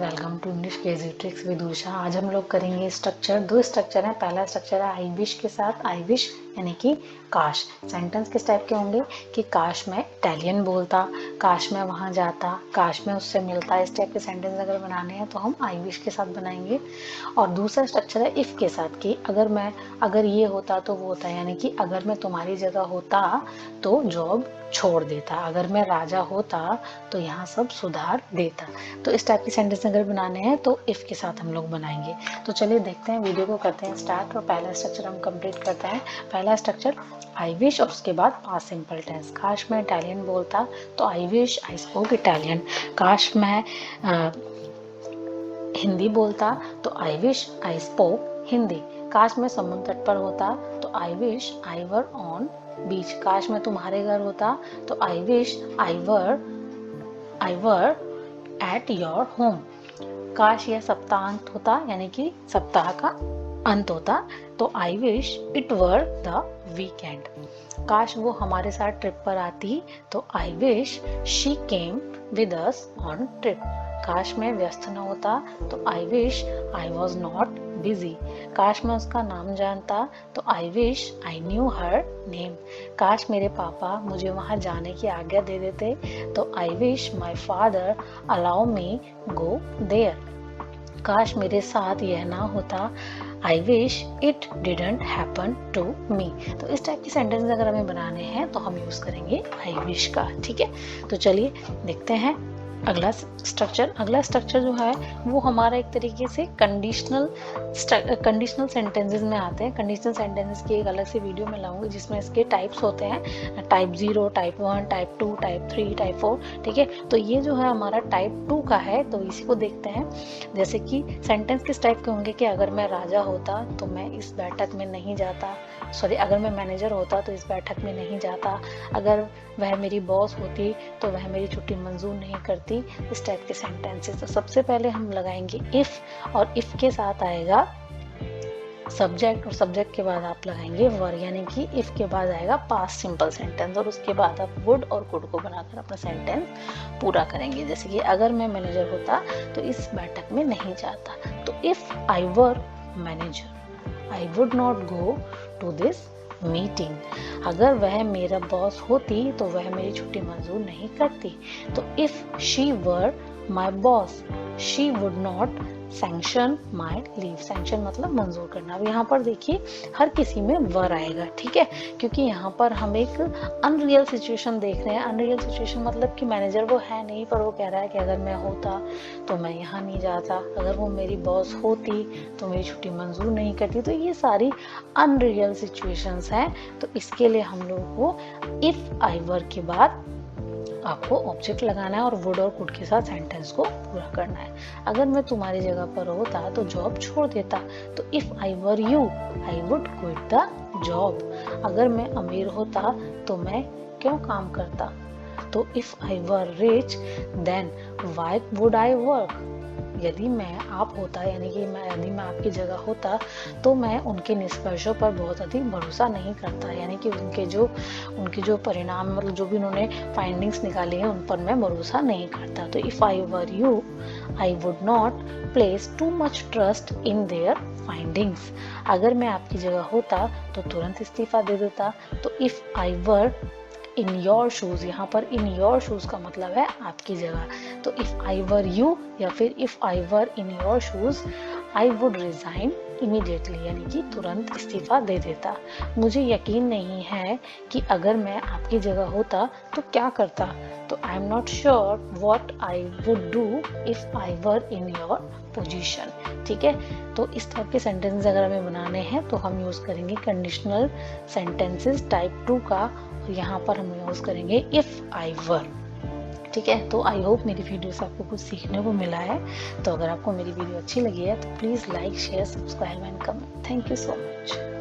Welcome to English crazy tricks with Usha. आज हम लोग करेंगे स्ट्रक्चर। दो स्ट्रक्चर हैं। पहला स्ट्रक्चर है आई विश के साथ। आई विश यानी कि काश। सेंटेंस किस टाइप के होंगे कि काश मैं इटालियन बोलता, काश मैं वहाँ जाता, काश मैं उससे मिलता। इस टाइप के सेंटेंस अगर बनाने हैं तो हम आई विश के साथ बनाएंगे। और दूसरा स्ट्रक्चर है इफ़ के साथ कि अगर ये होता तो वो होता, यानी कि अगर मैं तुम्हारी जगह होता तो जॉब छोड़ देता, अगर मैं राजा होता तो यहाँ सब सुधार देता। तो इस टाइप के सेंटेंस अगर बनाने हैं तो इफ़ के साथ हम लोग बनाएंगे। तो चलिए देखते हैं, वीडियो को करते हैं स्टार्ट और पहला स्ट्रक्चर हम कंप्लीट करते हैं। पहला स्ट्रक्चर आई विश और उसके बाद पास्ट सिंपल टेंस। काश मैं इटालियन बोलता तो I wish I spoke Italian. काश मैं हिंदी बोलता तो I wish I spoke Hindi. काश मैं समुद्र तट पर होता तो I wish I were on बीच। काश मैं तुम्हारे घर होता तो I wish I were at your home. काश यह सप्ताहांत होता, यानी कि सप्ताह का अंत होता, तो I wish it were the weekend. काश वो हमारे साथ ट्रिप पर आती तो I wish she came with us on trip. काश मैं व्यस्त न होता तो I wish I was not busy. काश मैं उसका नाम जानता तो I wish I knew her name. काश मेरे पापा मुझे वहाँ जाने की आज्ञा दे देते तो I wish my father allow me go there. काश मेरे साथ यह ना होता, I wish it didn't happen to me. तो इस टाइप के सेंटेंस अगर हमें बनाने हैं तो हम यूज करेंगे आई विश का। ठीक है, तो चलिए देखते हैं अगला स्ट्रक्चर जो है वो हमारा एक तरीके से कंडीशनल सेंटेंसेस में आते हैं। कंडीशनल सेंटेंसेस की एक अलग से वीडियो में लाऊंगी जिसमें इसके टाइप्स होते हैं, type 0, type 1, type 2, type 3, type 4। ठीक है, तो ये जो है हमारा टाइप 2 का है, तो इसी को देखते हैं। जैसे कि सेंटेंस किस टाइप के होंगे कि अगर मैं राजा होता तो मैं इस बैठक में नहीं जाता, अगर मैं मैनेजर होता तो इस बैठक में नहीं जाता, अगर वह मेरी बॉस होती तो वह मेरी छुट्टी मंजूर नहीं करती। इस टाइप के सेंटेंसेस। तो सबसे पहले हम लगाएंगे इफ, और इफ के साथ आएगा सब्जेक्ट, और सब्जेक्ट के बाद आप लगाएंगे वर, यानी कि इफ के बाद आएगा पास्ट सिंपल सेंटेंस, और उसके बाद आप वुड और कुड को बनाकर अपना सेंटेंस पूरा करेंगे। जैसे कि अगर मैं मैनेजर होता तो इस बैठक में नहीं जाता, तो if I were manager I would not go to this meeting. अगर वह मेरा बॉस होती तो वह मेरी छुट्टी मंजूर नहीं करती, तो if she were my boss she would not sanction my leave. Sanction मतलब मंजूर करना। अब यहाँ पर देखिए हर किसी में वर आएगा, ठीक है, क्योंकि यहाँ पर हम एक अनरियल सिचुएशन देख रहे हैं। अनरियल सिचुएशन मतलब कि मैनेजर वो है नहीं, पर वो कह रहा है कि अगर मैं होता तो मैं यहाँ नहीं जाता, अगर वो मेरी बॉस होती तो मेरी छुट्टी मंजूर नहीं करती। तो ये सारी अनरियल सिचुएशंस हैं। तो इसके लिए हम लोग को इफ आई वर के बाद आपको ऑब्जेक्ट लगाना है और वुड और कुड के साथ सेंटेंस को पूरा करना है। अगर मैं तुम्हारी जगह पर होता तो जॉब छोड़ देता, तो if I were you I would quit the job. अगर मैं अमीर होता तो मैं क्यों काम करता, तो if I were rich then why would I work. यदि मैं आप होता, यानी कि यदि मैं आपकी जगह होता तो मैं उनके निष्कर्षों पर बहुत अधिक भरोसा नहीं करता, यानी कि उनके जो परिणाम, मतलब जो भी उन्होंने फाइंडिंग्स निकाली हैं उन पर मैं भरोसा नहीं करता। तो if I were you I would not place too much trust in their findings. अगर मैं आपकी जगह होता तो तुरंत इस्तीफा दे देता। तो if I were in your shoes, यहाँ पर इन योर शूज का मतलब है आपकी जगह। तो इफ आई वर यू या फिर if I were in your shoes I would resign immediately, यानी कि तुरंत इस्तीफा दे देता। मुझे यकीन नहीं है कि अगर मैं आपकी जगह होता तो क्या करता, तो I am not sure what I would do if I were in your position. ठीक है, तो इस टाइप के सेंटेंसेस अगर हमें बनाने हैं तो हम यूज करेंगे कंडीशनल सेंटेंसेस टाइप 2 का, और यहाँ पर हम यूज करेंगे इफ आई वर। ठीक है, तो आई होप मेरी वीडियो से आपको कुछ सीखने को मिला है। तो अगर आपको मेरी वीडियो अच्छी लगी है तो please like, share, subscribe and comment. Thank you so much.